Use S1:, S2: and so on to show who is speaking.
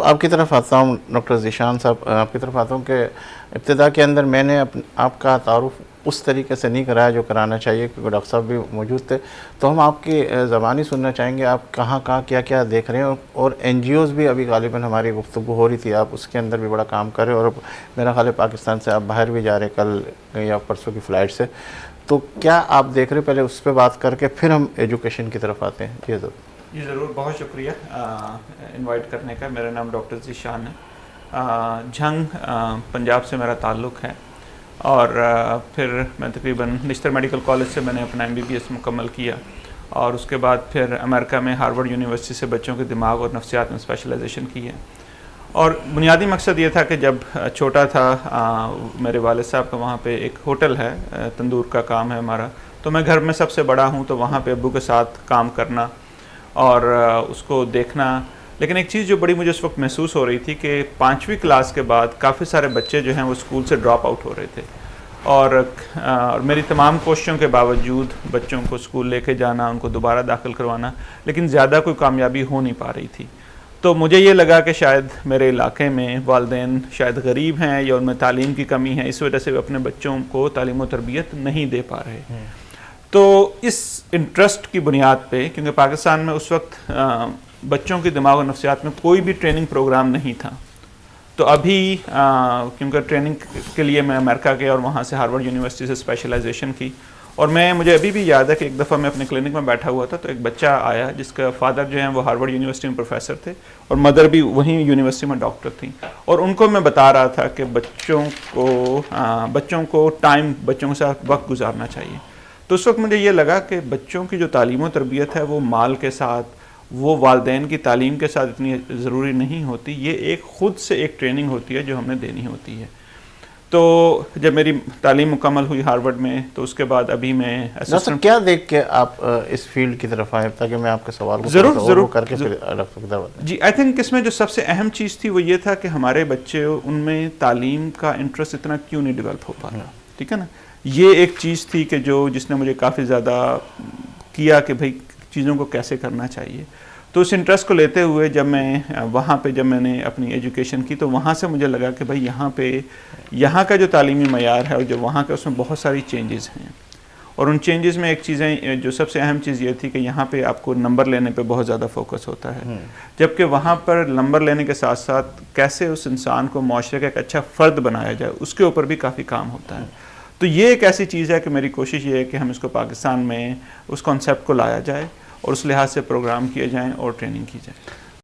S1: آپ کی طرف آتا ہوں ڈاکٹر ذیشان صاحب، آپ کی طرف آتا ہوں کہ ابتدا کے اندر میں نے آپ کا تعارف اس طریقے سے نہیں کرایا جو کرانا چاہیے، کیونکہ ڈاکٹر صاحب بھی موجود تھے، تو ہم آپ کی زبانی سننا چاہیں گے، آپ کہاں کیا کیا دیکھ رہے ہیں، اور این جی اوز بھی ابھی غالباً ہماری گفتگو ہو رہی تھی، آپ اس کے اندر بھی بڑا کام کر رہے ہیں، اور میرا خیال ہے پاکستان سے آپ باہر بھی جا رہے ہیں کل یا پرسوں کی فلائٹ سے، تو کیا آپ دیکھ رہے ہیں؟ پہلے اس پہ بات کر کے پھر ہم ایجوکیشن کی طرف آتے ہیں. جی ضرور.
S2: جی ضرور، بہت شکریہ انوائٹ کرنے کا. میرا نام ڈاکٹر ذیشان ہے. جھنگ پنجاب سے میرا تعلق ہے، اور پھر میں تقریباً نشتر میڈیکل کالج سے میں نے اپنا MBBS مکمل کیا، اور اس کے بعد پھر امریکہ میں ہارورڈ یونیورسٹی سے بچوں کے دماغ اور نفسیات میں اسپیشلائزیشن کی ہے. اور بنیادی مقصد یہ تھا کہ جب چھوٹا تھا میرے والد صاحب کا وہاں پہ ایک ہوٹل ہے، تندور کا کام ہے ہمارا، تو میں گھر میں سب سے بڑا ہوں، تو وہاں پہ ابو کے ساتھ کام کرنا اور اس کو دیکھنا. لیکن ایک چیز جو بڑی مجھے اس وقت محسوس ہو رہی تھی کہ 5ویں کلاس کے بعد کافی سارے بچے جو ہیں وہ اسکول سے ڈراپ آؤٹ ہو رہے تھے، اور میری تمام کوششوں کے باوجود بچوں کو اسکول لے کے جانا، ان کو دوبارہ داخل کروانا، لیکن زیادہ کوئی کامیابی ہو نہیں پا رہی تھی. تو مجھے یہ لگا کہ شاید میرے علاقے میں والدین شاید غریب ہیں یا ان میں تعلیم کی کمی ہے، اس وجہ سے وہ اپنے بچوں کو تعلیم و تربیت نہیں دے پا رہے. تو اس انٹرسٹ کی بنیاد پہ، کیونکہ پاکستان میں اس وقت بچوں کی دماغ و نفسیات میں کوئی بھی ٹریننگ پروگرام نہیں تھا، تو ابھی کیونکہ ٹریننگ کے لیے میں امریکہ گیا اور وہاں سے ہارورڈ یونیورسٹی سے اسپیشلائزیشن کی. اور مجھے ابھی بھی یاد ہے کہ ایک دفعہ میں اپنے کلینک میں بیٹھا ہوا تھا، تو ایک بچہ آیا جس کا فادر جو ہیں وہ ہارورڈ یونیورسٹی میں پروفیسر تھے، اور مدر بھی وہیں یونیورسٹی میں ڈاکٹر تھیں. اور ان کو میں بتا رہا تھا کہ بچوں کو بچوں کے ساتھ وقت گزارنا چاہیے. تو اس وقت مجھے یہ لگا کہ بچوں کی جو تعلیم و تربیت ہے وہ مال کے ساتھ، وہ والدین کی تعلیم کے ساتھ اتنی ضروری نہیں ہوتی، یہ خود سے ایک ٹریننگ ہوتی ہے جو ہم نے دینی ہوتی ہے. تو جب میری تعلیم مکمل ہوئی ہارورڈ میں، تو اس کے بعد ابھی میں
S1: اسسٹنٹ. کیا دیکھ کے آپ اس فیلڈ کی طرف آئے، تاکہ میں آپ کے سوال کو
S2: ضرور
S1: کر کے
S2: جی آئی تھنک اس میں جو سب سے اہم چیز تھی وہ یہ تھا کہ ہمارے بچے، ان میں تعلیم کا انٹرسٹ اتنا کیوں نہیں ڈیولپ ہو پا رہا. ٹھیک ہے نا، یہ ایک چیز تھی کہ جس نے مجھے کافی زیادہ کیا کہ بھئی چیزوں کو کیسے کرنا چاہیے. تو اس انٹرسٹ کو لیتے ہوئے جب میں نے اپنی ایجوکیشن کی، تو وہاں سے مجھے لگا کہ بھئی یہاں کا جو تعلیمی معیار ہے اور جو وہاں کا، اس میں بہت ساری چینجز ہیں. اور ان چینجز میں ایک چیزیں جو سب سے اہم چیز یہ تھی کہ یہاں پہ آپ کو نمبر لینے پہ بہت زیادہ فوکس ہوتا ہے، جبکہ وہاں پر نمبر لینے کے ساتھ ساتھ کیسے اس انسان کو معاشرے کا ایک اچھا فرد بنایا جائے، اس کے اوپر بھی کافی کام ہوتا ہے. تو یہ ایک ایسی چیز ہے کہ میری کوشش یہ ہے کہ ہم اس کو پاکستان میں اس کانسیپٹ کو لایا جائے، اور اس لحاظ سے پروگرام کیے جائیں اور ٹریننگ کی جائے.